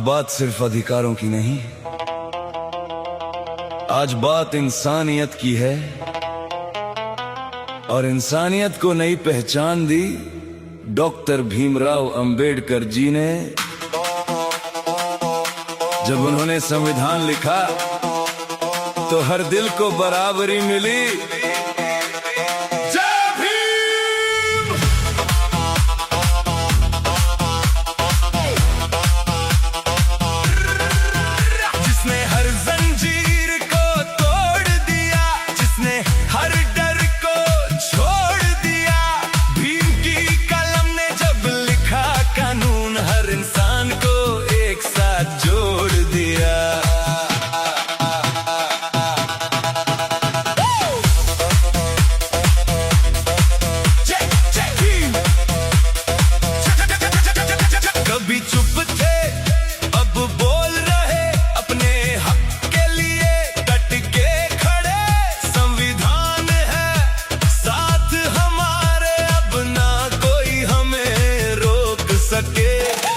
बात सिर्फ अधिकारों की नहीं, आज बात इंसानियत की है। और इंसानियत को नई पहचान दी डॉक्टर भीमराव अंबेडकर जी ने, जब उन्होंने संविधान लिखा तो हर दिल को बराबरी मिली।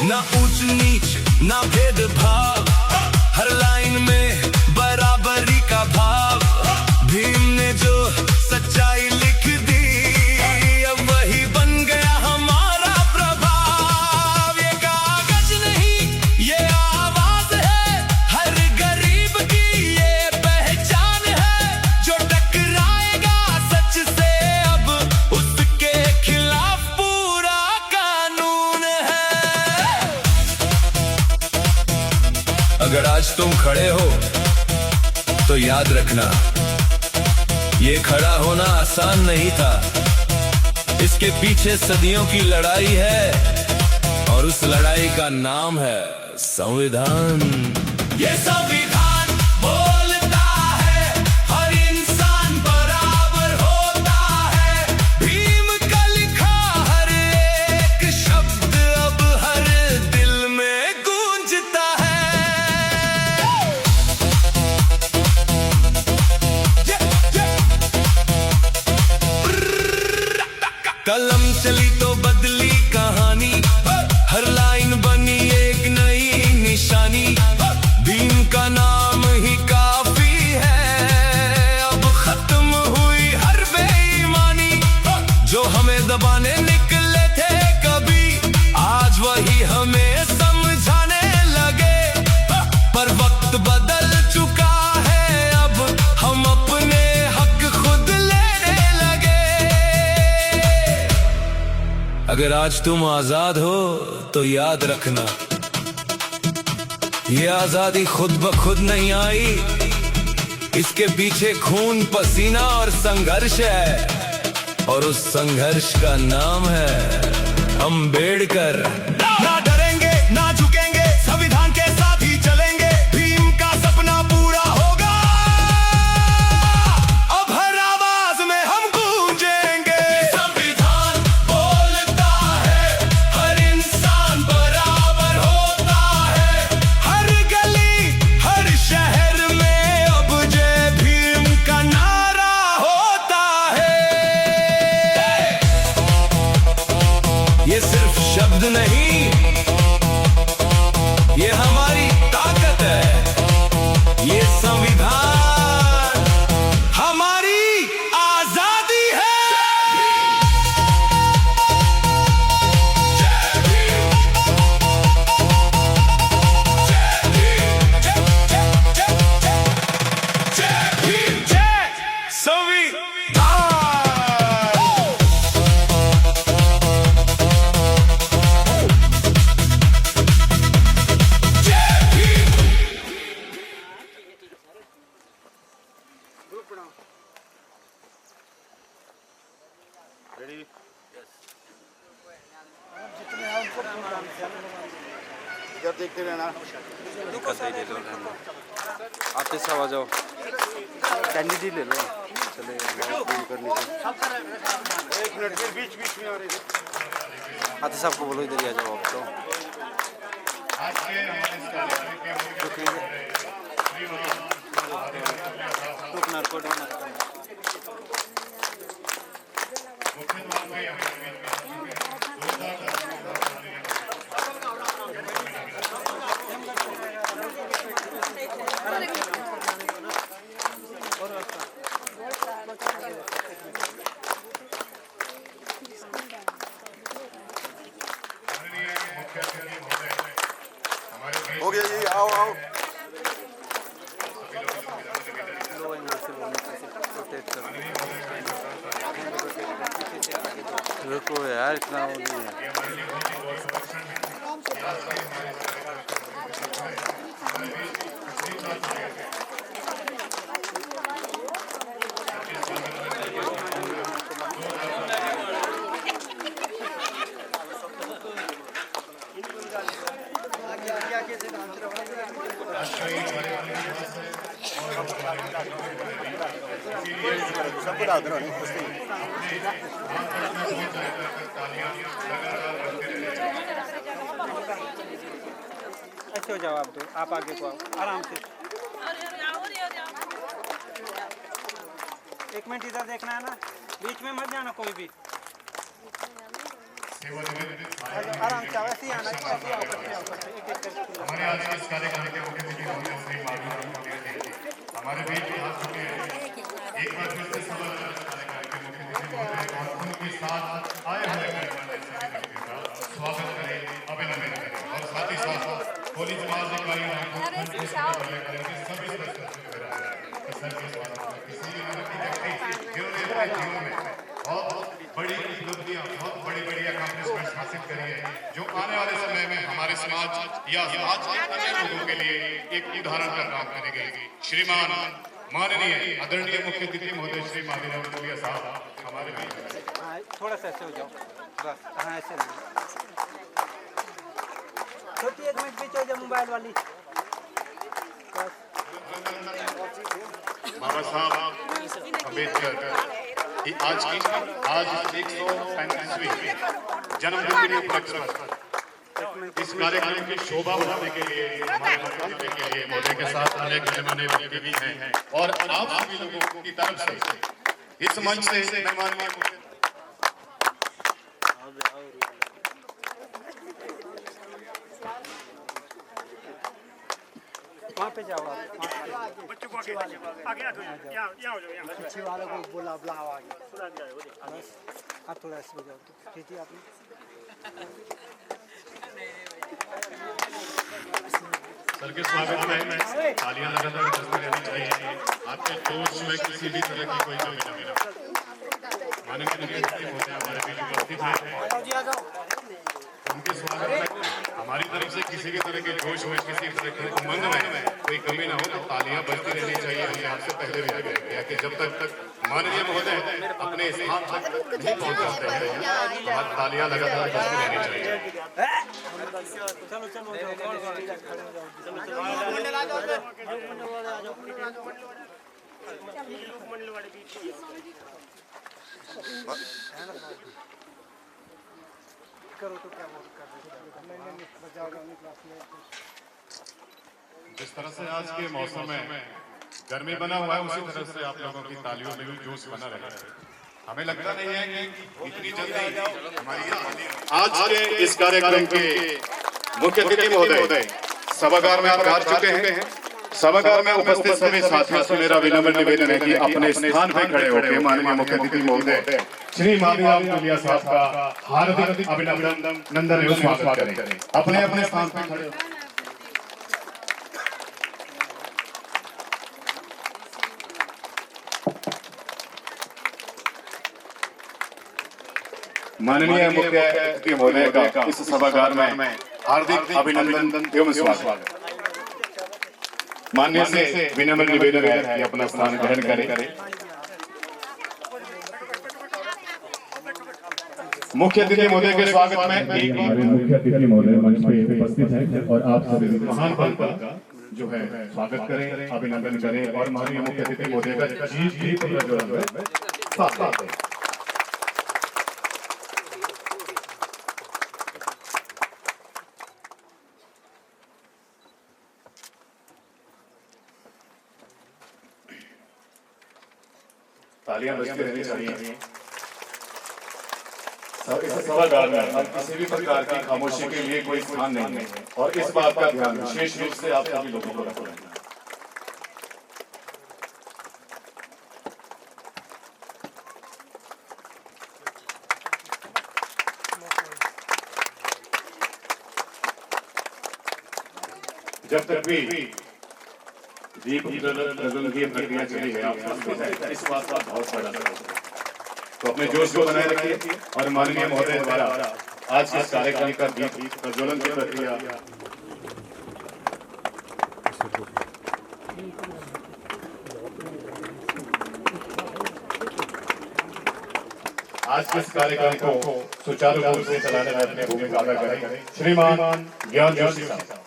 ना ऊंच नीच ना भेदभाव, हर लाइन में बराबरी का भाव। भीम ने जो सच्चाई लिख दी, अब वही बन गया हमारा प्रभाव। ये कागज नहीं ये आवाज है, हर गरीब की ये पहचान है। जो टकराएगा सच से अब उसके खिलाफ पूरा कानून है। अगर आज तुम खड़े हो तो याद रखना, ये खड़ा होना आसान नहीं था। इसके पीछे सदियों की लड़ाई है और उस लड़ाई का नाम है संविधान। ये संविधान बोलता है हर इंसान बराबर होता है। भीम का लिखा हर एक शब्द अब हर दिल में गूंजता है। कलम चली तो बदली कहानी, हर लाइन बनी एक नई निशानी। भीम का नाम ही काफी है, अब खत्म हुई हर बेईमानी। जो हमें दबाने निकले थे कभी, आज वही हमें समझाने लगे। पर वक्त बदल चुका है, अब हम अपने हक खुद लेने लगे। अगर आज तुम आजाद हो तो याद रखना, ये आजादी खुद ब खुद नहीं आई। इसके पीछे खून पसीना और संघर्ष है, और उस संघर्ष का नाम है अंबेडकर। ना डरेंगे ना झुकेंगे, संविधान के साथ ही चलेंगे। भीम का सपना पूरा होगा, अब हर आवाज में हम गूंजेंगे। संविधान बोलता है हर इंसान बराबर होता है। हर गली हर शहर में अब जय भीम का नारा होता है। ये सिर्फ शब्द नहीं, ये हमारी ताकत है। ये संविधान हमारी आजादी है। जय भीम, जय भीम, जय भीम, जय संविधान। इधर देखते रहना। आते सब आ जाओ, कैंडी ले लो। चले करनी एक मिनट फिर बीच बीच में आ रही है। आते साहब को बोलो इधर ही आ जाओ आप तो। हो गया जी, आओ आओ। लो एंगल से वो नीचे से रोटेट कर दो। रुको यार, इतना वो नहीं है। सबको डाल दो ना, कुछ नहीं। अच्छे हो जाओ आप दो, आप आगे को आओ आराम से। एक मिनट इधर देखना है ना, बीच में मत जाना कोई भी। आराम से ऐसे ही आना, ऐसे ही आओ, करते आओ, करते एक एक करके। हमारे आज के इस कार्यक्रम के मुख्य अतिथि होंगे श्री माधव हमारे बीच में आ चुके हैं। एक बार फिर से सभा कार्यक्रम के मुख्य अतिथि महोदय और उनके साथ आए हुए स्वागत करें, अभिनंदन करें और साथ ही साथ होली समाज इकाई बहुत बड़ी उपलब्धियां, बहुत बड़ी अकम्प्लिशमेंट्स हासिल करी है, जो आने वाले समय में हमारे समाज या समाज के अन्य लोगों के लिए एक उदाहरण का काम करेगी। श्रीमान माननीय आदरणीय मुख्य अतिथि महोदय श्री माधव टोलिया साहब हमारे बीच। थोड़ा सा ऐसे हो जाओ बस। हाँ ऐसे नहीं, छोटी एक मिनट पीछे हो जाओ मोबाइल वाली बस। बाबा साहब अम्बेडकर आज 135वीं जन्मदिन के उपलक्ष्य पर इस कार्यक्रम की शोभा बढ़ाने के लिए हमारे मुख्यमंत्री के लिए महोदय के साथ अनेक गणमान्य व्यक्ति भी हैं और आप सभी लोगों की तरफ से इस मंच से मैं माननीय वहाँ पे जाओ आप, बच्चों को आगे आ जाओ, यहाँ हो जाओ, यहाँ हो जाओ, यहाँ। पीछे वालों को बुलाओ आगे बस। आप थोड़ा ऐसे हो जाओ तो खींचिए आपने। सर के स्वागत में तालियां लगातार बजती रहनी चाहिए। आपके जोश में किसी भी तरह की कोई कमी न मिले। माननीय मुख्य अतिथि महोदय हमारे बीच उपस्थित हैं, उनके स्वागत में हमारी तरफ से किसी भी तरह के जोश में, किसी तरह के उमंग में कोई कमी ना हो तो तालियां बजती रहनी चाहिए। हमने आपसे पहले भी आग्रह किया कि जब तक माननीय महोदय अपने स्थान तक नहीं पहुंच जाते हैं, हमारी तालियां लगातार बजती रहनी चाहिए। चलो चलो करो तो क्या बोल कर जिस तरह से आज के मौसम में गर्मी बना हुआ है, उसी तरह से आप लोगों की तालियों में भी जोश बना रहे। हमें लगता नहीं है कि इतनी जल्दी हमारी आज के इस कार्यक्रम के मुख्य अतिथि महोदय सभागार में पधार चुके हैं। सभागार में उपस्थित सभी साथियों से मेरा विनम्र निवेदन है कि अपने स्थान पर खड़े होकर माननीय मुख्य अतिथि महोदय श्री माधव टोलिया साहब का हार्दिक अभिनंदन नंदन एवं स्वागत करें। अपने अपने स्थान पर खड़े माननीय मुख्य अतिथि महोदय का इस सभागार में हार्दिक अभिनंदन एवं स्वागत। मान्य से विनम्र निवेदन है कि अपना स्थान ग्रहण करें। मुख्य अतिथि महोदय के स्वागत में हमारे मुख्य अतिथि महोदय मंच पे उपस्थित हैं और आप सभी महान पद का जो है स्वागत करें, अभिनंदन करें और माननीय मुख्य अतिथि महोदय का जी जो है साथ दें। तालियां बजती रहनी चाहिए। सभागार में अब किसी भी प्रकार की खामोशी के लिए कोई स्थान नहीं है और इस बात का ध्यान विशेष रूप से आप सभी लोगों को रखना है। जब तक भी दीप प्रज्वलन की प्रक्रिया चली है आप समझते हैं इस बात का बहुत बड़ा तो अपने जोश को बनाए रखिए और माननीय महोदय द्वारा आज के इस कार्यक्रम का दीप प्रज्वलन की प्रक्रिया आज के इस कार्यक्रम को सुचारू रूप से चलाने में अपनी भूमिका अदा करें श्रीमान ज्ञान जोशी साहब।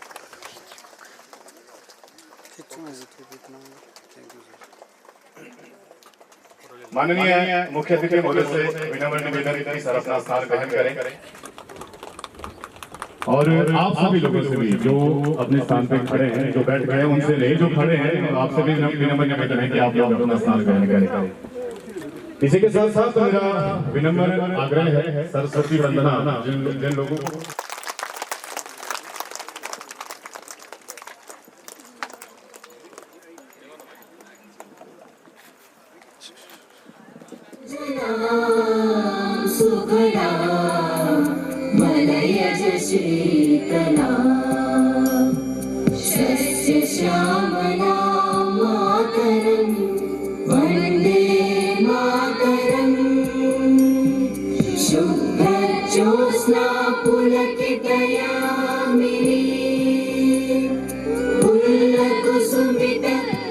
माननीय मुख्य अतिथि महोदय से विनम्र निवेदन की सर अपना स्थान ग्रहण करें और आप सभी लोगों से भी जो अपने स्थान पे खड़े हैं जो बैठ गए उनसे नहीं जो खड़े हैं आपसे भी विनम्र निवेदन है कि आप लोग अपना स्थान ग्रहण करें। इसी के साथ साथ मेरा विनम्र आग्रह है सरस्वती वंदना जिन लोगों को सुखदा मलयज शीतला शस्य श्यामला मातरं वन्दे मातरं शुभ्रज्योत्स्ना पुलकितयामिनी पुल्लकुसुमित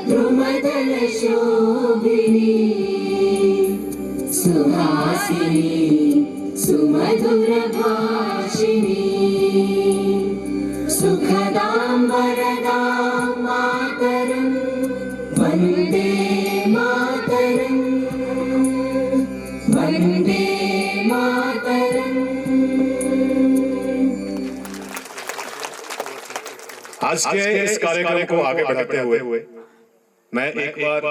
द्रुमदल शोभिनी सुहासिनी सुमधुर भाषिणी सुखदां वरदां मातरं वन्दे मातरं वन्दे मातरं। आज के इस कार्यक्रम को आगे बढ़ाते हुए मैं एक बार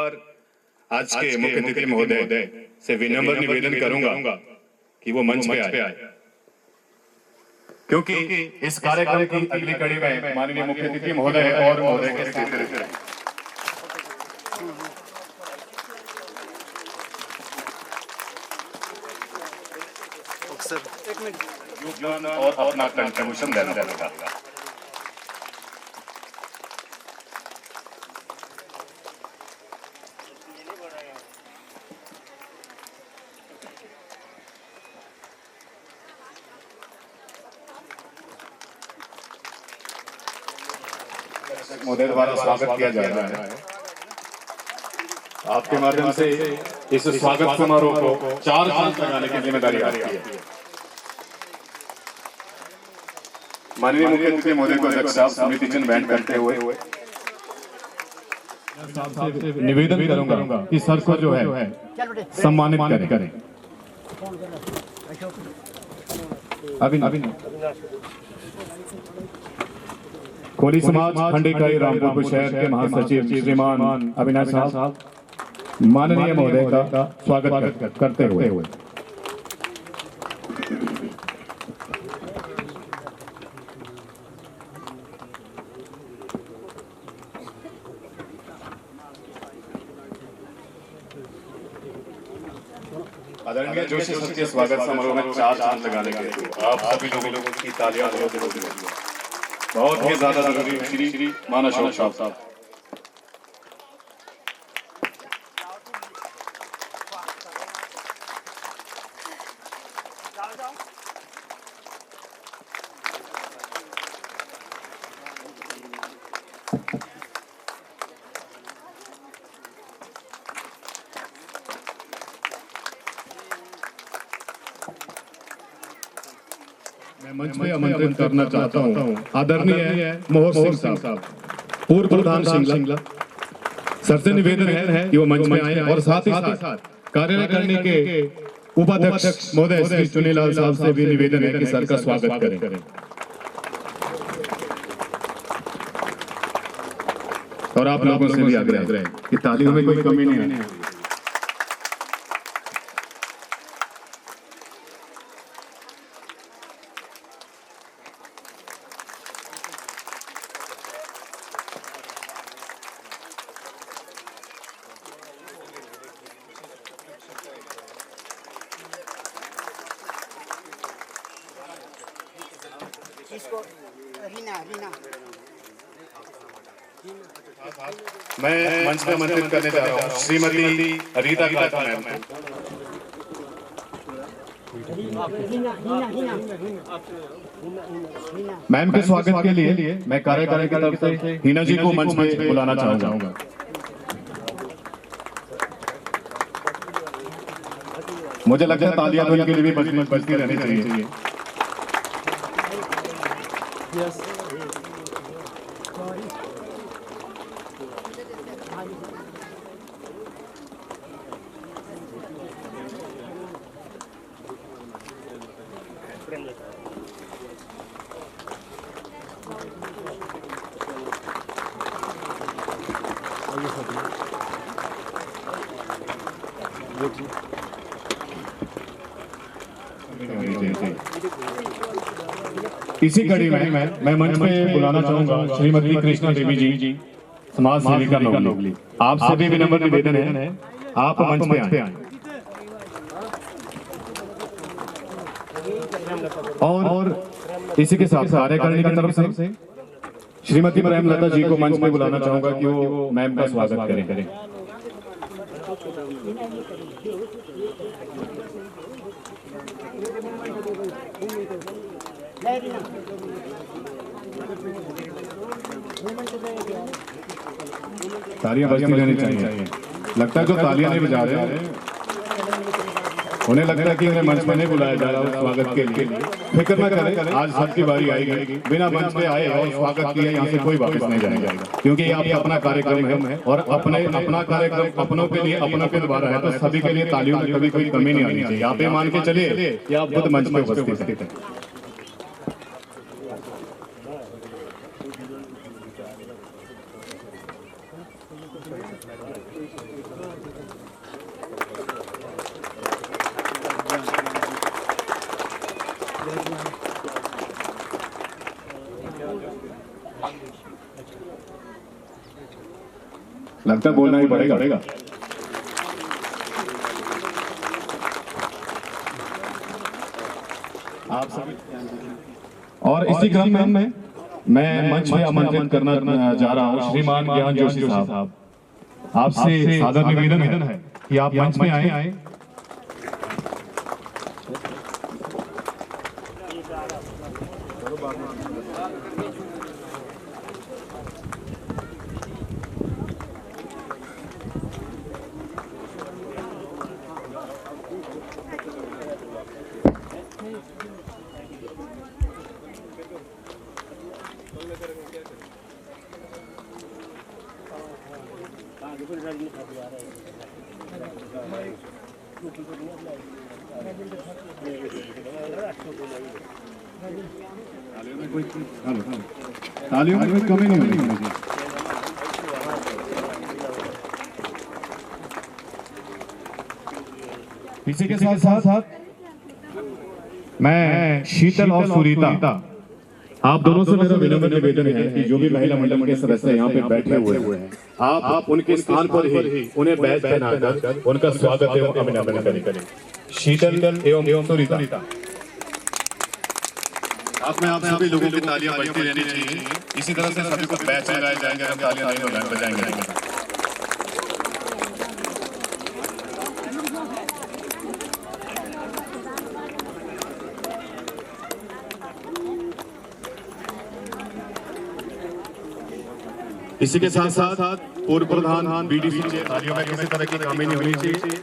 आज के मुख्य अतिथि महोदय से विनम्र निवेदन करूंगा कि वो मंच पे आए क्योंकि इस कार्यक्रम की अगली कड़ी में माननीय मुख्य अतिथि महोदय और महोदय के साथ योगदान और अपना कंट्रीब्यूशन देना पड़ेगा। महोदय द्वारा स्वागत किया जा रहा है। आपके माध्यम से इस स्वागत समारोह को 4 चांद लगाने की जिम्मेदारी आ रही है। माननीय मुख्य अतिथि महोदय को अध्यक्ष साहब स्मृति चिन्ह बैंड करते हुए निवेदन करूंगा कि सर को जो है सम्मानित करें। अभी कोली समाज खंड इकाई रामपुर शहर के महासचिव श्रीमान अविनाश साहब माननीय महोदय का स्वागत करते हुए आदरणीय जोशी सर के स्वागत समारोह में 4 चांद लगाने के लिए आप सभी लोगों की तालियां बहुत ही ज्यादा जरूरी है। श्री माना साहब मैं मंच में आमंत्रित करना चाहता हूं आदरणीय मोहर सिंह साहब पूर्व प्रधान शिंगला सर से निवेदन है कि वो मंच में आए और साथ ही साथ कार्यालय करने के उपाध्यक्ष महोदय श्री चुनीलाल साहब से भी निवेदन है कि सर का स्वागत करें और आप लोगों से भी आग्रह है कि तालियों में कोई कमी नहीं है। इसको रीना मैं मंच में आमंत्रित करने जा रहा हूँ श्रीमती रीता काका मैम को। मैम के स्वागत के लिए मैं कार्यकारिणी की तरफ से हिना जी को मंच में बुलाना चाहूंगा। मुझे लगता है तालियां तो इनके लिए भी बजती रहनी चाहिए। इसी कड़ी में मैं मंच पे बुलाना चाहूंगा श्रीमती कृष्णा देवी जी, समाज सेविका नौगली। आपसे भी विनम्र निवेदन है, आप मंच पे आए। और इसी के साथ कार्यकारिणी की तरफ से श्रीमती प्रेमलता जी को मंच पे बुलाना चाहूंगा कि वो मैम का स्वागत करें। तालियां बजती रहनी चाहिए। लगता है जो तालियां नहीं बजा रहे हैं उन्हें लगता है कि उन्हें मंच में नहीं बुलाया जा रहा स्वागत के लिए। फिक्र न करें, आज सबकी बारी आएगी। बिना मंच पे आए और स्वागत किए यहाँ से कोई वापस नहीं जाएगा, क्योंकि ये आपका अपना कार्यक्रम है और अपना कार्यक्रम अपनों के लिए अपनों के द्वारा है, तो सभी के लिए तालियों में कभी कोई कमी नहीं आनी चाहिए। आप ये मान के चलिए कि आप खुद मंच में उपस्थित हैं। लगता है बोलना ही पड़ेगा। आप सभी और इसी क्रम में मैं मंच में आमंत्रित करना जा रहा हूँ श्रीमान ज्ञान जोशी साहब। आपसे सादर निवेदन है कि आप मंच में आए। तालियों में कोई कमी नहीं होनी चाहिए। इसी के साथ मैं शीतल और सुरीता, आप दोनों से मेरा विनम्र निवेदन है कि जो भी महिला मंडल के सदस्य यहाँ पे बैठे हुए हैं, आप उनके स्थान पर ही उन्हें बैच पहनाकर उनका स्वागत एवं अभिनंदन करें। शीतल एवं सुरीता, आप सभी लोगों की तालियां बजती रहनी चाहिए। इसी तरह से सभी को बैच लगाए जाएंगे, हम तालियां नहीं बजाएंगे। इसी के साथ पूर्व प्रधान बीडीसी चेयर, तालियों में किसी तरह की कमी नहीं होनी चाहिए।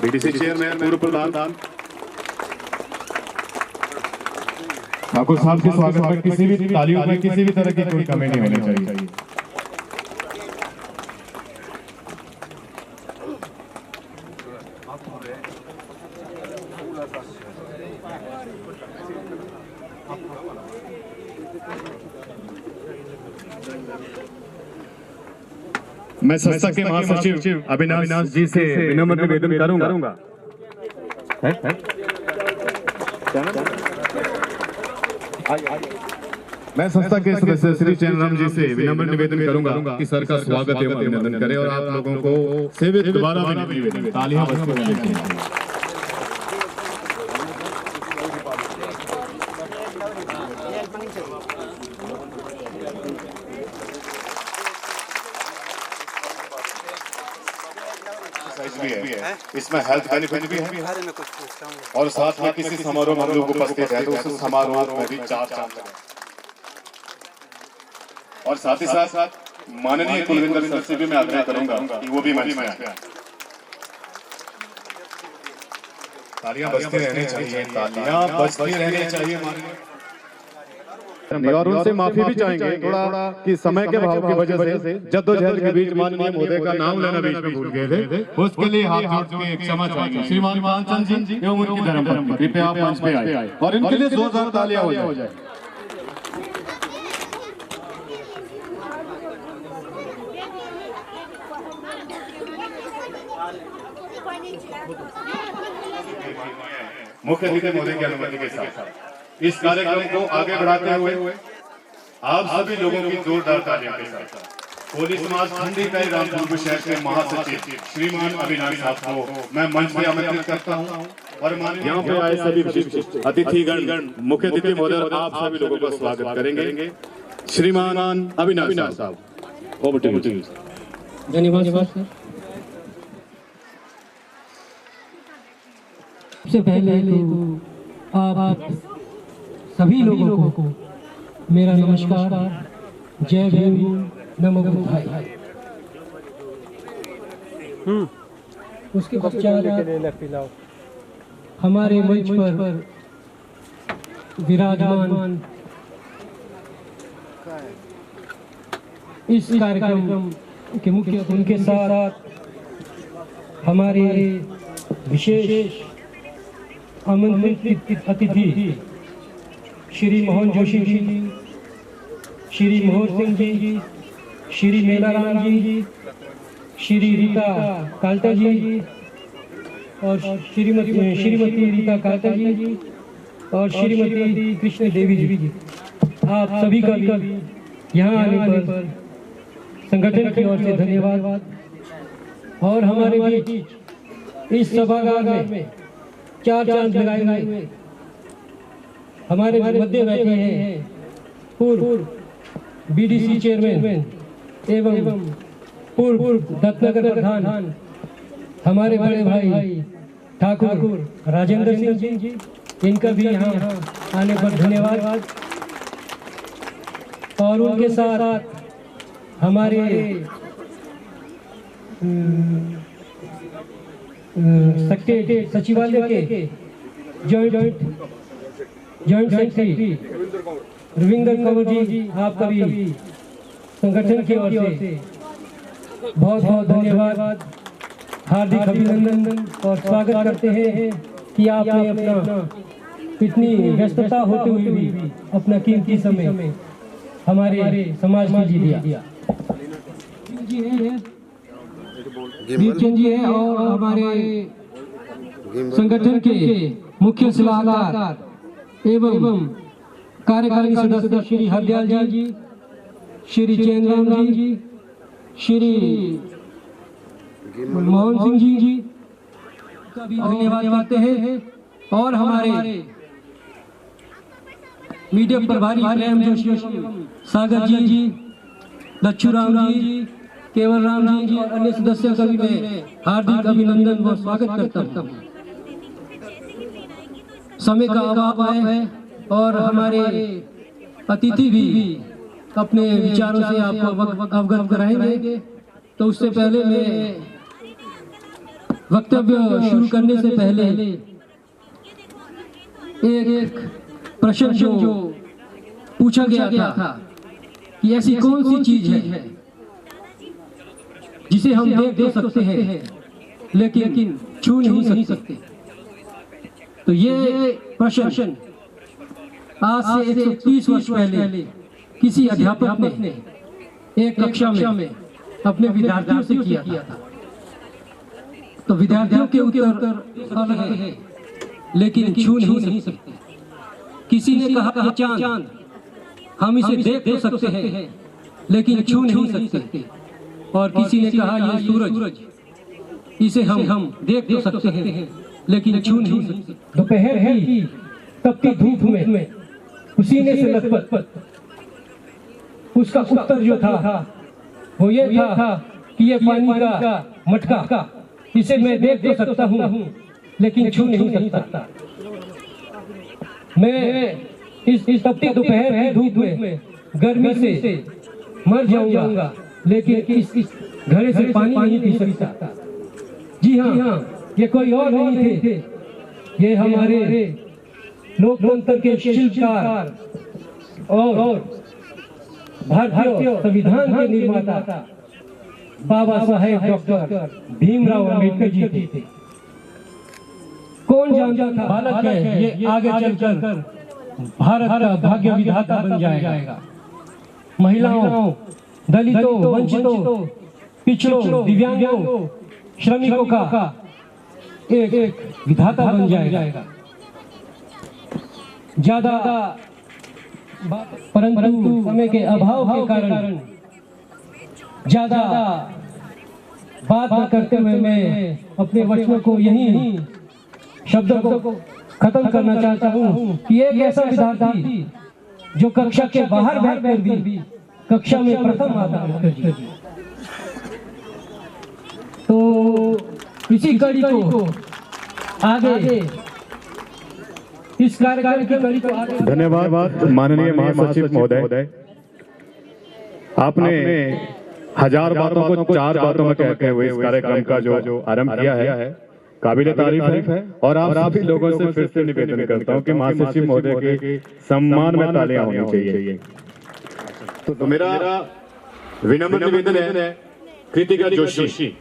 बीडीसी चेयरमैन पूर्व प्रधान ठाकुर साहब के स्वागत में किसी भी तालियों में किसी भी तरह की कोई कमी नहीं होनी चाहिए। मैं संस्था के महासचिव अविनाश जी से विनम्र निवेदन करूंगा। मैं संस्था के सदस्य श्री चैनराम जी से विनम्र निवेदन करूंगा कि सर का स्वागत एवं अभिनंदन करें और आप लोगों को सेवित दोबारा भी तालियां बजती रहनी चाहिए। इसमें हेल्थ बेनिफिट भी है बारे में कुछ पूछता हूँ। और साथ में किसी समारोह में हम लोग उपस्थित है तो उस समारोह में भी 4 चांद लगे। और साथ ही साथ माननीय कुलविंदर सर से भी मैं आग्रह करूंगा कि वो भी मंच में आए। तालियां बजती रहनी चाहिए, तालियां बजती रहनी चाहिए और उनसे माफी भी चाहेंगे थोड़ा कि समय के भाव की वजह से जद्दोजहद के बीच माननीय महोदय का नाम लेना बीच में भूल गए थे, उसके लिए हाथ जोड़ के क्षमा चाहेंगे। श्रीमान कांचन जी एवं उनकी धर्मपत्नी कृपया आप मंच पे आए और इनके लिए जोरदार तालियां हो जाए। मुख्य अतिथि महोदय की अनुमति के साथ इस कार्यक्रम को आगे बढ़ाते हुए आप सभी लोगों की जोरदार तालियों के साथ कोली समाज खंडी का रामपुर शहर के महासचिव श्रीमान अविनाश साहब को मैं मंच पे आमंत्रित करता हूं और यहाँ पे आए सभी विशिष्ट अतिथिगण, मुख्य अतिथि महोदय आप सभी लोगों का स्वागत करेंगे। श्रीमान अविनाश साहब, ओवर टू यू। धन्यवाद सर। सबसे पहले तो आप सभी लोगों को मेरा नमस्कार, जय भीम, नमो बुद्धाय। उसके पश्चात हमारे मंच पर विराजमान इस कार्यक्रम के मुख्य उनके साथ हमारे विशेष आमंत्रित अतिथि श्री मोहन जोशी जी, श्री मोहन सिंह जी, श्री मेलाराम जी, श्री रीता काल्टा जी और श्रीमती रीता काल्टा जी और श्रीमती कृष्ण देवी जी। आप सभी का भी यहाँ आने पर संगठन की ओर से धन्यवाद। और हमारे बीच इस सभागार में 4 चांद लगाए हुए हमारे मध्य बैठे हैं पूर्व बीडीसी चेयरमैन एवं पूर्व दत्तनगर प्रधान हमारे बड़े भाई ठाकुर राजेंद्र सिंह जी, इनका भी यहाँ आने पर धन्यवाद। और उनके साथ हमारे सचिवालय के जॉइंट सेक्रेटरी रविंदर कंवर जी, आपका भी संगठन की ओर से बहुत बहुत धन्यवाद, हार्दिक अभिनंदन और स्वागत करते हैं कि आपने अपना इतनी व्यस्तता होते हुए भी अपना कीमती समय हमारे समाज के लिए दिया। दीपचंद जी है और हमारे संगठन के मुख्य सलाहकार एवं कार्यकारी सदस्य श्री हरदयाल जी, श्री चैनराम जी, श्री मोहन सिंह जी का भी धन्यवाद देते हैं। और हमारे मीडिया प्रभारी प्रेम जोशी, सागर जी, लच्छूराम जी, केवल राम जी और अन्य सदस्यों का भी मैं हार्दिक अभिनंदन व स्वागत करता हूँ। समय का अभाव है और हमारे अतिथि भी अपने विचारों से आपको अवगत कराएंगे, तो उससे पहले मैं वक्तव्य शुरू करने से पहले एक प्रश्न जो पूछा गया था कि ऐसी कौन सी चीज है जिसे हम देख तो सकते हैं लेकिन छू नहीं सकते। तो ये प्रश्न आज से 130 वर्ष पहले किसी अध्यापक ने एक कक्षा में अपने विद्यार्थियों से किया था। तो विद्यार्थियों के उत्तर अलग है लेकिन छू नहीं सकते। किसी ने कहा कि चांद हम इसे देख तो सकते हैं लेकिन छू नहीं सकते, और किसी ने कहा यह सूरज इसे हम देख तो सकते हैं लेकिन छू नहीं सकते। दोपहर की तपती धूप में पसीने से लथपथ उसका उत्तर जो था वो ये था कि ये पानी का मटका इसे मैं देख तो सकता हूँ लेकिन छू नहीं सकता। मैं इस तपती दोपहर की धूप में गर्मी से मर जाऊंगा, लेकिन इस घड़े से पानी नहीं पी सकता। जी हाँ, ये कोई और नहीं थे, ये हमारे लोकतंत्र के शिल्पकार और भारतीय संविधान के निर्माता बाबा साहेब डॉक्टर भीमराव अम्बेडकर जी थे। कौन जानता था बालक है ये आगे चलकर भारत का भाग्य विधाता बन जाएगा। महिलाओं, दलितों, वंचितों, पिछड़ों, दिव्यांगों, श्रमिकों का एक विधाता बन जाएगा। ज्यादा परंतु समय के अभाव के कारण ज्यादा बात न करते हुए मैं अपने वचनों को यही शब्दों को खत्म करना चाहता हूँ कि एक ऐसा विद्यार्थी जो कक्षा के बाहर बैठकर भी कक्षा में प्रथम आता है। तो इसी कड़ी को आगे इस कार्यक्रम की कड़ी को आगे। धन्यवाद माननीय महासचिव महोदय, आपने हजार बातों को चार बातों में कहते हुए इस कार्यक्रम का जो आरंभ किया है काबिले तारीफ है। और आप सभी लोगों से फिर से निवेदन करता हूं कि महासचिव महोदय के सम्मान में तालियां होनी चाहिए। तो मेरा विनम्र निवेदन है कृतिका जोशी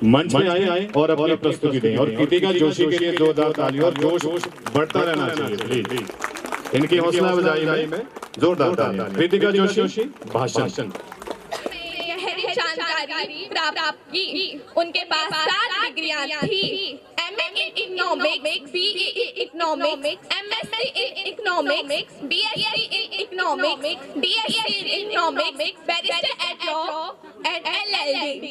मंच में आए और अपनी प्रस्तुति दें। और कृतिका जोशी के लिए जोरदार ताली और जोश बढ़ता रहना चाहिए प्लीज। इनकी हौसला अफजाई में जोरदार ताली। कृतिका जोशी भाषण। जानकारी प्राप्त की। उनके पास 7 डिग्रियां थी। MA in Economics, BE in Economics, MSc in Economics, BSc in Economics, DSc in Economics, Barrister at Law and LLD।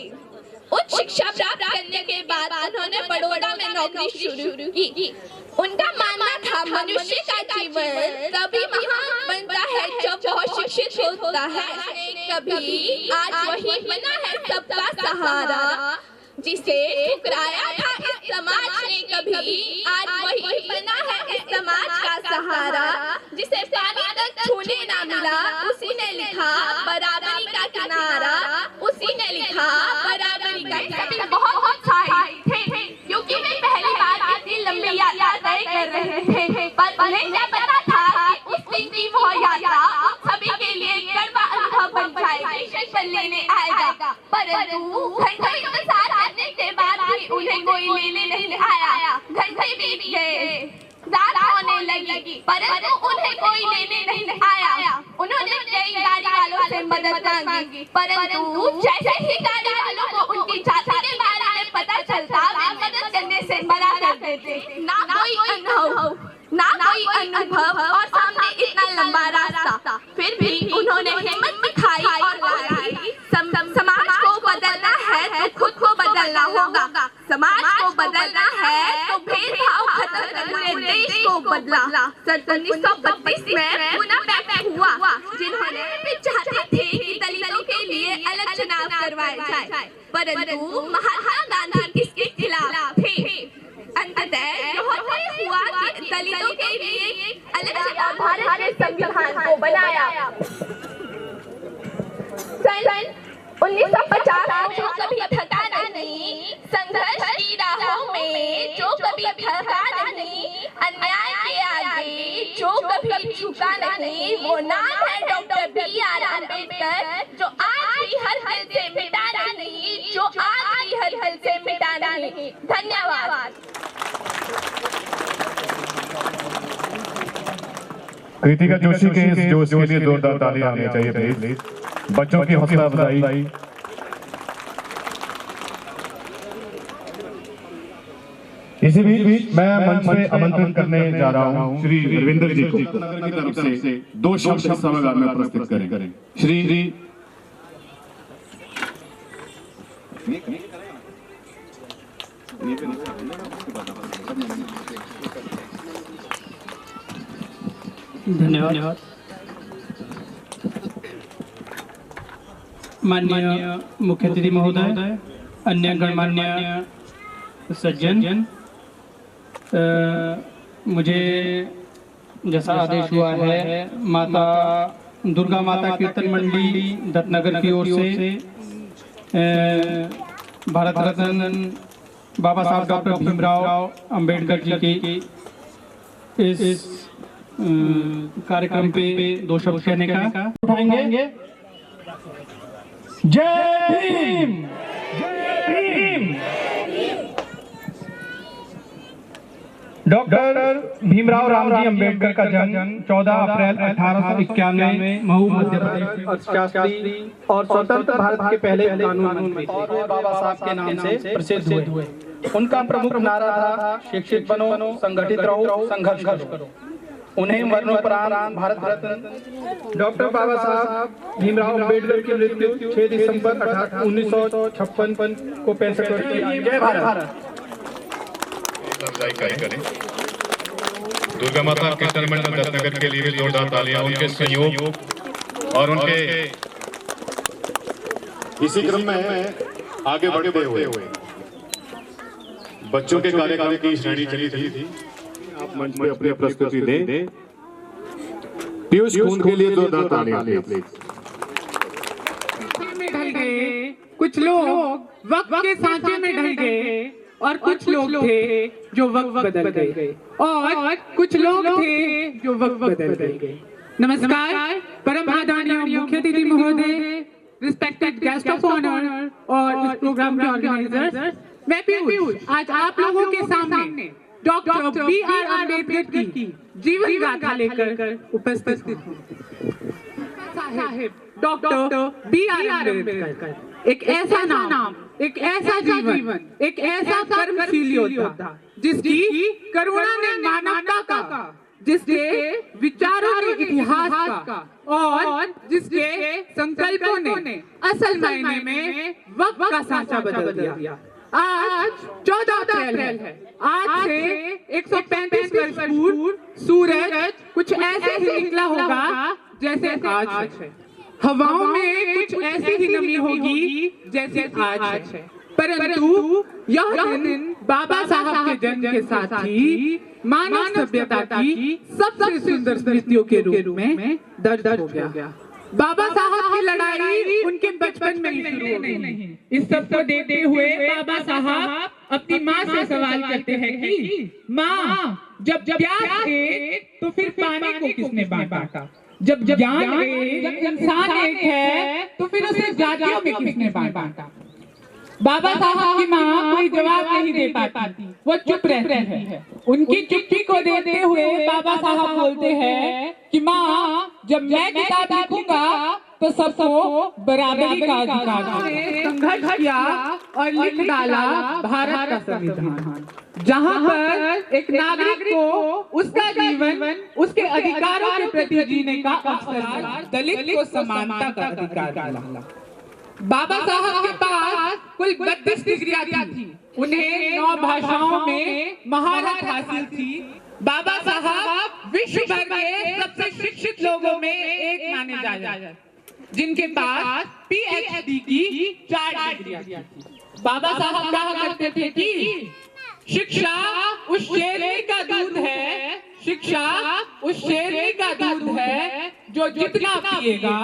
उच्च शिक्षा प्राप्त करने के बाद उन्होंने बड़ौदा में नौकरी शुरू की। उनका मानना था मनुष्य का जीवन तभी महान बनता है जब बहुत शिक्षित होता है। कभी आज वही बना है सबका सहारा, जिसे ठुकराया था इस समाज ने कभी आज वही बना है इस समाज का सहारा। जिसे पानी तक छूने ना मिला उसी ने लिखा बराबरी का किनारा, उसी ने लिखा बराबरी का। सभी बहुत उत्साहित थे क्योंकि वे पहली बार इतनी लंबी यात्रा तय कर रहे थे, पर उन्हें क्या पता था कि उस दिन की वह यात्रा सभी के लिए कड़वा अनुभव बन जाएगी, शिक्षण लेने आएगा। परंतु घंटों इंतजार करने के बाद भी उन्हें कोई लेने नहीं आया। घंटे बीत गए, रात होने लगी, परंतु उन्हें कोई लेने नहीं आया। उन्होंने कई गाड़ी वालों से मदद मांगी, परंतु जैसे ही गाड़ी वालों को उनकी जाति के बारे में पता चलता वे मदद करने से मना कर देते। ना कोई अनुभव और सामने इतना लंबा रास्ता, फिर भी उन्होंने हिम्मत दिखाई और लड़ाई। समाज को बदलना है तो खुद को बदलना होगा, समाज को बदलना है तो भेदभाव खत्म करना। पूरे देश को बदला। 1932 में पुनः पैदा हुआ, जिन्होंने भी चाहते थे कि दलितों के लिए अलग चुनाव करवाए जाए, परंतु महात्मा गांधी इसके खिलाफ थे। अंततः हुआ कि दलितों के लिए अलग चुनाव भारत के संविधान को बनाया। सन 1950 जो कभी थका नहीं, संघर्ष की राहों में जो कभी थका नहीं, अन्याय के आगे जो कभी झुका नहीं, वो नाम है डॉक्टर BR अम्बेडकर, जो आज भी हर हल से मिटाना नहीं, जो आज भी हर हल से मिटाना नहीं। धन्यवाद। कृतिका जोशी के इस जोश के लिए जोरदार तालियां होनी चाहिए प्लीज। बच्चों की हौसला अफजाई। इसी बीच मैं मंच पे आमंत्रित करने जा रहा हूं श्री रविंद्र जी को नगर की तरफ से 2 शब्द सभागार में प्रस्तुत करें। श्री धन्यवाद। माननीय मुख्य अतिथि महोदय, अन्य गणमान्य सज्जन, मुझे जैसा आदेश हुआ है माता दुर्गा माता कीर्तन मंडली दत्तनगर की ओर से भारत रत्न बाबा साहब डॉक्टर भीमराव अंबेडकर जी की इस कार्यक्रम पे 2 शब्द कहने का उठाएंगे। जय भीम, जय भीम। डॉक्टर भीमराव रामजी अंबेडकर का जन्म 14 अप्रैल 1891 में महू मध्य प्रदेश अर्थशास्त्री और स्वतंत्र भारत के पहले कानून मंत्री बाबा साहब के नाम से प्रसिद्ध हुए। उनका प्रमुख नारा था शिक्षित बनो, संगठित रहो, संघर्ष करो। उन्हें मरणोपरांत भारत रत्न डॉक्टर बाबा साहब भीमराव अंबेडकर की मृत्यु 6 दिसंबर 1956 को 65 वर्ष की। जय भारत। दुर्गा माता कीर्तन मंडल दत्तनगर के लिए भी जोरदार तालियां। उनके सहयोग और उनके इसी क्रम में आगे बढ़ते हुए बच्चों के कार्यक्रम की श्रेणी चली थी। आप मंच पे अपनी प्रस्तुति दें। पीयूष खून के लिए जोरदार तालियां प्लीज। में ढल गए कुछ लोग, वक्त के सांचे में ढल गए, और कुछ लोग थे जो वक्त बदल गए, और कुछ लोग थे जो वक्त बदल गए। नमस्कार परम आदरणीय मुख्य अतिथि महोदय, रिस्पेक्टेड गेस्ट ऑफ ऑनर और इस प्रोग्राम के ऑर्गेनाइजर्स, मैं पीयूष आज आप लोगों के सामने डॉक्टर B.R. अम्बेडकर की जीवन गाथा लेकर उपस्थित हूँ। Doctor B.R. अम्बेडकर एक ऐसा नाम, एक ऐसा जीवन, एक ऐसा कर्मशील योद्धा जिसकी करुणा ने मानवता का, जिसके विचारों के इतिहास का और जिसके संकल्पों ने असल मायने में वक्त का सांचा बदल दिया। आज 14 अप्रैल है। आज से 135 वर्ष पूर्व सूरज कुछ ऐसे ही निकला होगा जैसे आज है। हवाओं में कुछ ऐसी ही नमी होगी जैसे आज है। परंतु यह दिन बाबा साहब के जन्म के साथ ही मानव सभ्यता की सबसे सुंदर स्मृतियों के रूप में दर्ज हो गया। बाबा साहब की लड़ाई उनके बचपन में ही शुरू हो गई। इस सब को देखते हुए बाबा साहब अपनी माँ से सवाल करते हैं कि माँ, जब प्यास एक तो फिर पानी को किसने बांटा? जब ज्ञान एक, जब इंसान एक है तो फिर उसे जातियों में किसने बांटा? बाबा साहब की माँ कोई जवाब नहीं दे पाती, वो चुप रहती है। उनकी चुप्पी को देखते हुए बाबा साहब बोलते हैं कि माँ, जब मैं किताब लिखूंगा तो सबको बराबरी का अधिकार है। संघर्ष किया और लिख डाला भारत का संविधान, जहाँ पर एक नागरिक को उसका जीवन, उसके अधिकारों के प्रति जीने का अवसर, दलित को समानता का अधिकार मिला। बाबा साहब के पास कुल 32 डिग्रियां थी। उन्हें 9 भाषाओं में महारत हासिल थी। बाबा साहब विश्व भर के सबसे शिक्षित लोगों में एक माने जाते, जिनके पास PhD की 4 डिग्रियां थी। बाबा साहब कहा करते थे कि शिक्षा उस शेरनी का दूध है, शिक्षा उस शेरनी का दूध है जो जितना पिएगा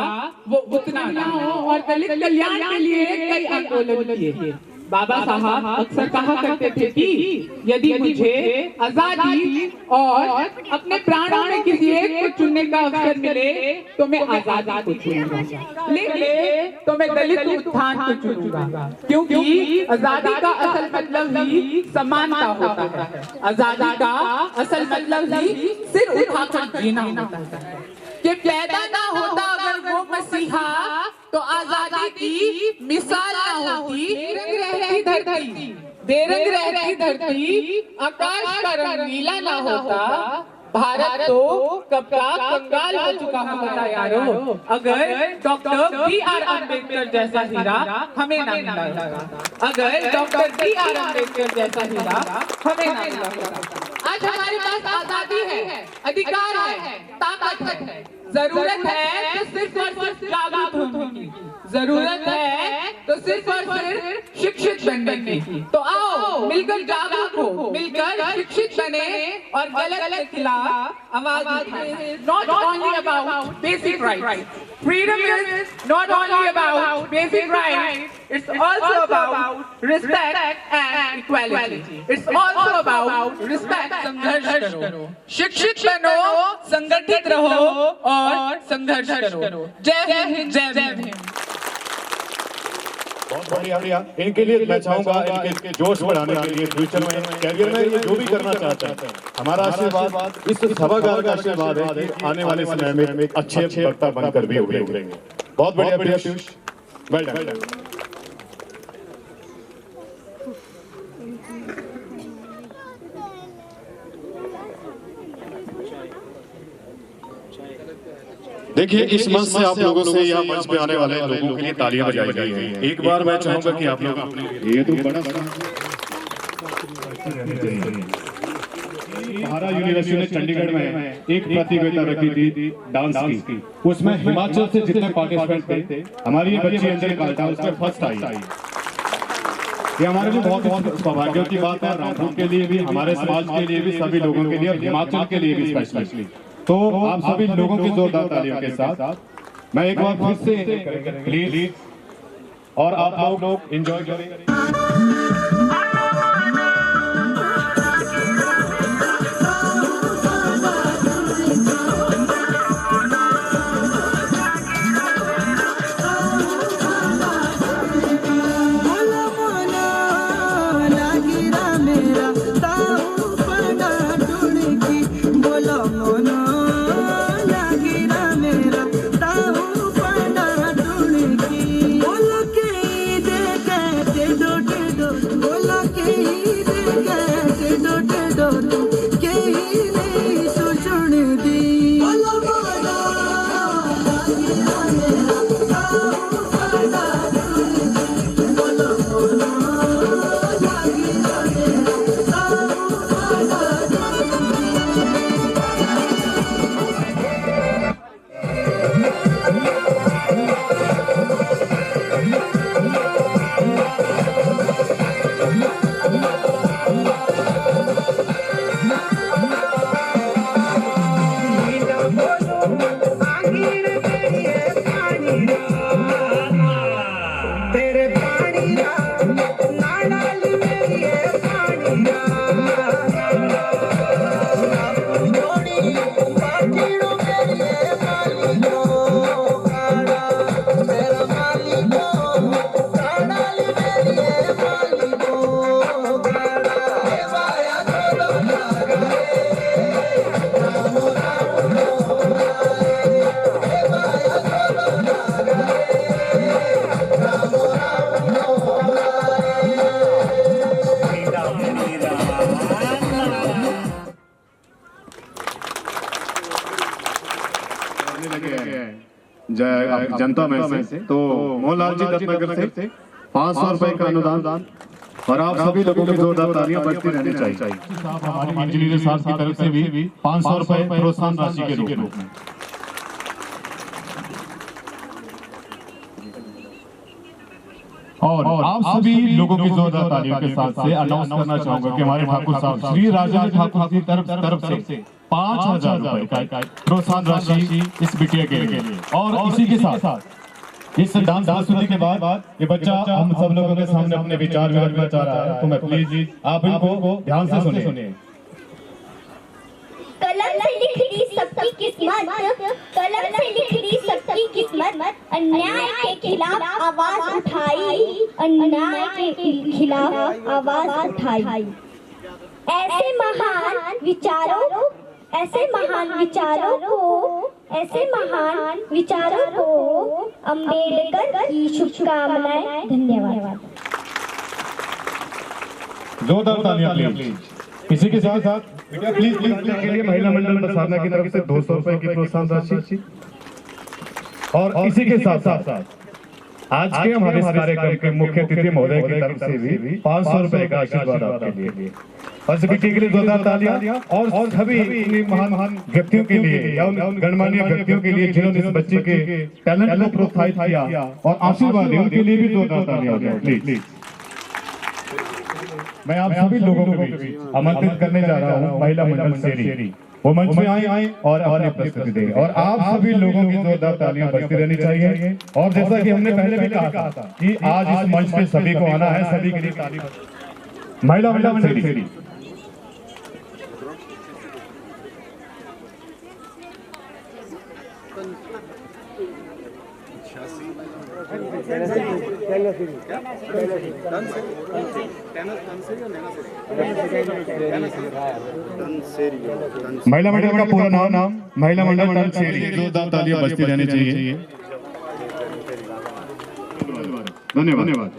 वो उतना ना हो। और दलित कल्याण के लिए कई आंदोलन किए। बाबा साहब अक्सर कहा करते थे कि यदि मुझे आजादी और अपने प्राणों में किसी एक को चुनने का अवसर मिले तो मैं आजादी को चुनूंगा, लेकिन तो मैं दलित उत्थान को चुनूंगा, क्योंकि आजादी का असल मतलब ही समानता होता है। आजादी का असल मतलब ही सिर उठाकर जीना होता है। कि पैदा ना होता अगर वो मसीहा तो आजादी की मिसाल ना होती। बेरंग रहती धरती, आकाश का रंग नीला ना होता, भारत तो कब का कंगाल हो चुका होता यारो, अगर डॉक्टर B.R. अम्बेडकर जैसा हीरा हमें ना मिला। अगर डॉक्टर B.R. अम्बेडकर जैसा हीरा हमें ना मिला। आज हमारे पास आजादी है, अधिकार है, ताकत है। जरूरत है तो सिर्फ और सिर्फ जागरूक होने की। जरूरत है तो सिर्फ और सिर्फ शिक्षित बनने की। तो आओ मिलकर जागरूक हो, मिलकर शिक्षित बने और गलत के खिलाफ आवाज उठाएं। Not only about basic rights. Freedom is not only about basic rights. It's also about respect and equality. It's also about respect. संघर्ष करो, शिक्षित बनो, संगठित रहो और संघर्ष करो। जय हिंद, जय हिंद। बहुत बढ़िया। इनके लिए मैं चाहूंगा इनके जोश बढ़ाने के लिए फ्यूचर में कैरियर में ये जो भी करना चाहते हैं, हमारा आशीर्वाद इस सभागार का आशीर्वाद है कि आने वाले समय में अच्छे वक्ता बनकर भी उभरेंगे। बहुत बढ़िया पीयूष, वेल डन। देखिए इस मंच से आप लोगों से यहाँ मंच पे आने वाले लोगों के लिए तालियां बजाई गई हैं। एक बार मैं चाहूंगा कि आप लोग अपने ये तो बड़ा महारा यूनिवर्सिटी ने चंडीगढ़ में एक प्रतियोगिता रखी थी डांस की, उसमें हिमाचल से जितने पार्टिसिपेंट थे हमारी ये बच्ची अंजलि काल्टा उसमें फर्स्ट आई। ये हमारे लिए बहुत सौभाग्य की बात है, रामपुर के लिए भी, हमारे समाज के लिए भी, सभी लोगों के लिए और हिमाचल के लिए भी स्पेशली। तो आप सभी लोगों की जोरदार तालियों के साथ मैं एक बार फिर से प्लीज और आप लोग एंजॉय करें। जनता में से तो मोहनलाल जी दत्तनगर से 500 रुपए का अनुदान और आप सभी लोगों की जोरदार तालियां बजती रहनी चाहिए। हमारे इंजीनियर साहब की तरफ से भी 500 रुपए प्रोत्साहन राशि के रूप में। और आप सभी लोगों की जोरदार तालियों के साथ से अनाउंस करना चाहूंगा कि हमारे ठाकुर साहब श्री राजेंद्र ठाकुर की तरफ से 5000 रुपए का प्रोत्साहन राशि इस बिटिया के लिए। और इसी के साथ इस डांस प्रस्तुति के बाद ये बच्चा हम सब लोगों के सामने अपने विचार भी रखना चाह रहा है, तो मैं प्लीज आप इनको ध्यान से सुनिए। कलम से लिखी सबकी किस्मत, कलम से लिखी सबकी किस्मत, अन्याय के खिलाफ आवाज उठाई, अन्याय के खिलाफ आवाज उठाई। ऐसे महान विचारों को अम्बेडकर की शुभकामनाएं। धन्यवाद। जोरदार तालियां प्लीज। इसी के साथ बेटा प्लीज के लिए महिला मंडल बसाना की तरफ से 200 रुपए की प्रोत्साहन राशि और इसी के साथ आज के हमारे इस कार्यक्रम के मुख्य अतिथि महोदय की तरफ से भी 500 रुपए का आशीर्वाद आपके लिए। और सभी के लिए जोरदार तालियां और सभी महान व्यक्तियों के लिए या उन गणमान्य व्यक्तियों के लिए जिन्होंने इस बच्चे के टैलेंट को प्रोत्साहित किया और आशीर्वाद दिया, उनके लिए भी जोरदार तालियां प्लीज। मैं आप सभी लोगों को आमंत्रित करने जा रहा हूं महिला मंडल शेरी, वो मंच में आए और अपनी प्रस्तुति दें और आप सभी लोगों की जोरदार तालियां बजती रहनी चाहिए। और जैसा कि हमने पहले भी कहा था कि आज इस मंच पे सभी को आना है, सभी के लिए ताली महिला मंडल शेरी। महिला मंडल का पूरा नाम महिला मंडल तनसेरी। जोरदार तालियां बजती रहनी चाहिए। धन्यवाद।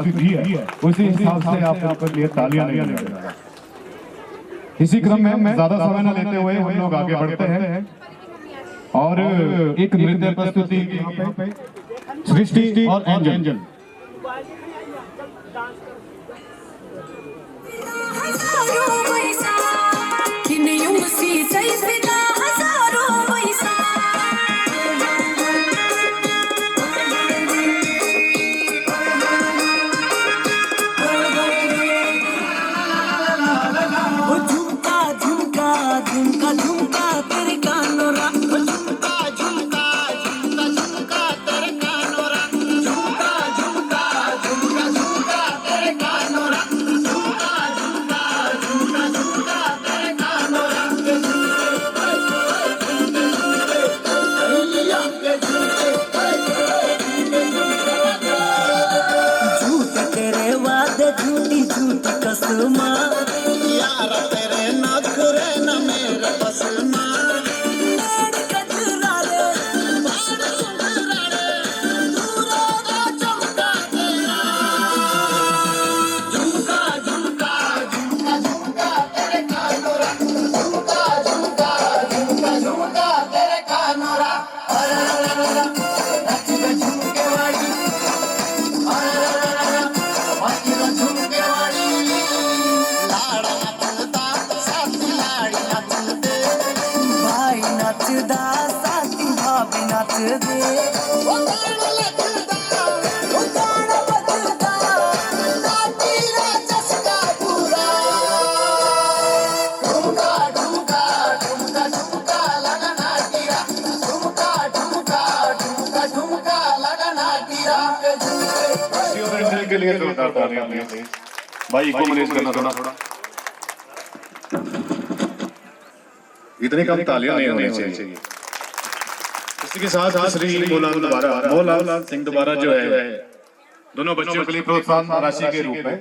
प्रस्तुति दी है उसी हिसाब से आप लोगों के लिए तालियां नहीं बजाएंगे। इसी क्रम में ज्यादा समय न लेते हुए हम लोग आगे बढ़ते हैं और एक नृत्य प्रस्तुति यहाँ पे सृष्टि और एंजल। के लिए जोरदार तालियां प्लीज भाई को मैनेज करना थोड़ा इतनी कम तालियां नहीं होनी चाहिए। इसी के साथ श्री मोहलाल सिंह दोबारा जो है दोनों बच्चों के लिए प्रोत्साहन राशि के रूप में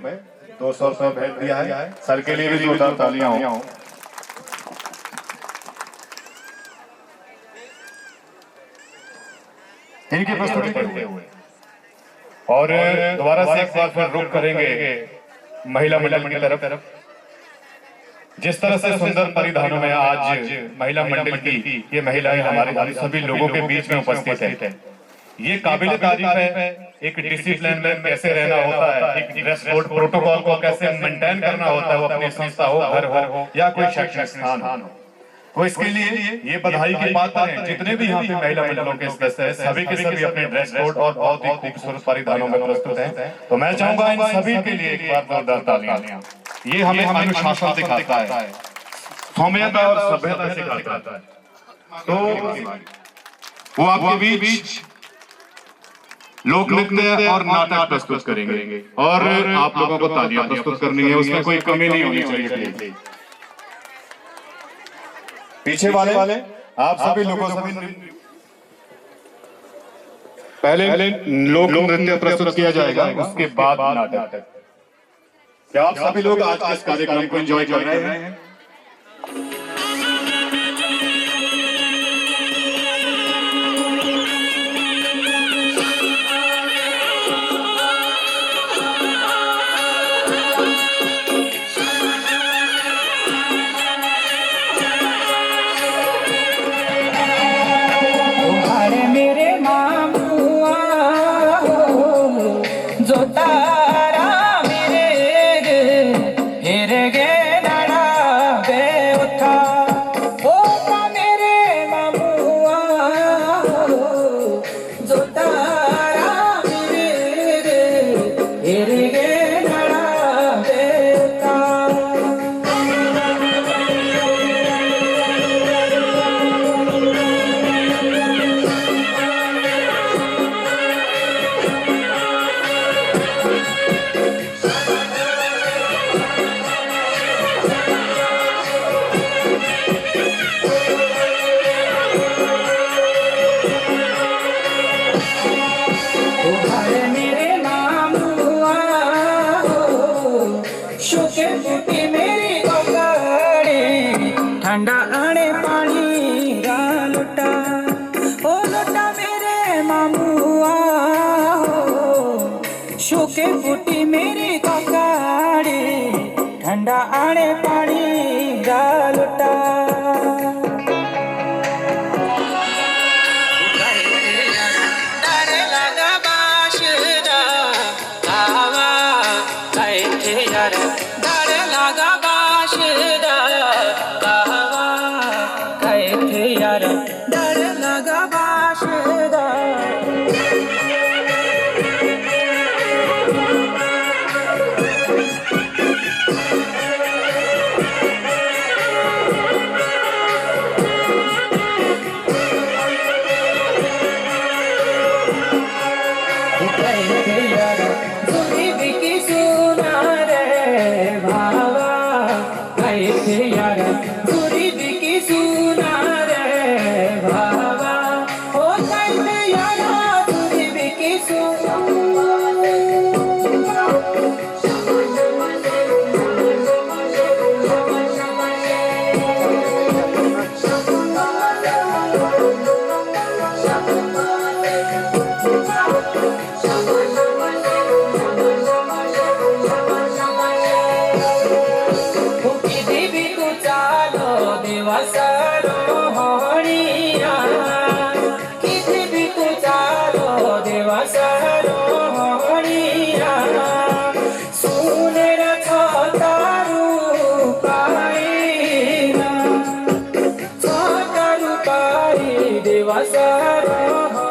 200 रुपए भेज दिया है। सर के लिए भी जोरदार तालियां हो। इनकी प्रस्तुति करते हुए और दोबारा से एक बार फिर रुक करेंगे महिला मंडल की तरफ। जिस तरह से सुंदर परिधानों में आज महिला मंडल की ये महिलाएं हमारे सभी लोगों के बीच में उपस्थित है, ये काबिल तारीफ है। एक डिसिप्लिन में कैसे रहना होता है, एक ड्रेस कोड प्रोटोकॉल को कैसे मेंटेन करना होता है, वो अपनी संस्था हो, घर हो या कोई शैक्षणिक स्थान हो। तो इसके लिए ये बधाई की बात है जितने भी यहाँ पे महिला मंडलों के सदस्य हैं, सभी के सभी अपने ड्रेस कोड और बहुत ही खूबसूरत परिधानों में प्रस्तुत हैं। तो मैं चाहूंगा इन सभी के लिए एक बार जोरदार तालियां। ये हमें अनुशासन सिखाता है, सौम्यता और सभ्यता सिखाता है। तो वो आपके बीच लोक नृत्य और नाटक प्रस्तुत करेंगे और आप लोगों को तालियां प्रस्तुत करनी है, उसमें कोई कमी नहीं होनी चाहिए। पीछे वाले आप सभी लोगों से पहले लोक नृत्य प्रस्तुत किया जाएगा, उसके बाद नाटक। क्या आप सभी लोग आज के इस कार्यक्रम को एंजॉय कर रहे हैं? तारा मेरे हेर गे नड़ा पाणी पाणी गालुटा डर लगा बाशुदा आवा कैथे यार डर लगा बाशुदा आवा कैथे यार डर लगा बाशुदा देवा सारो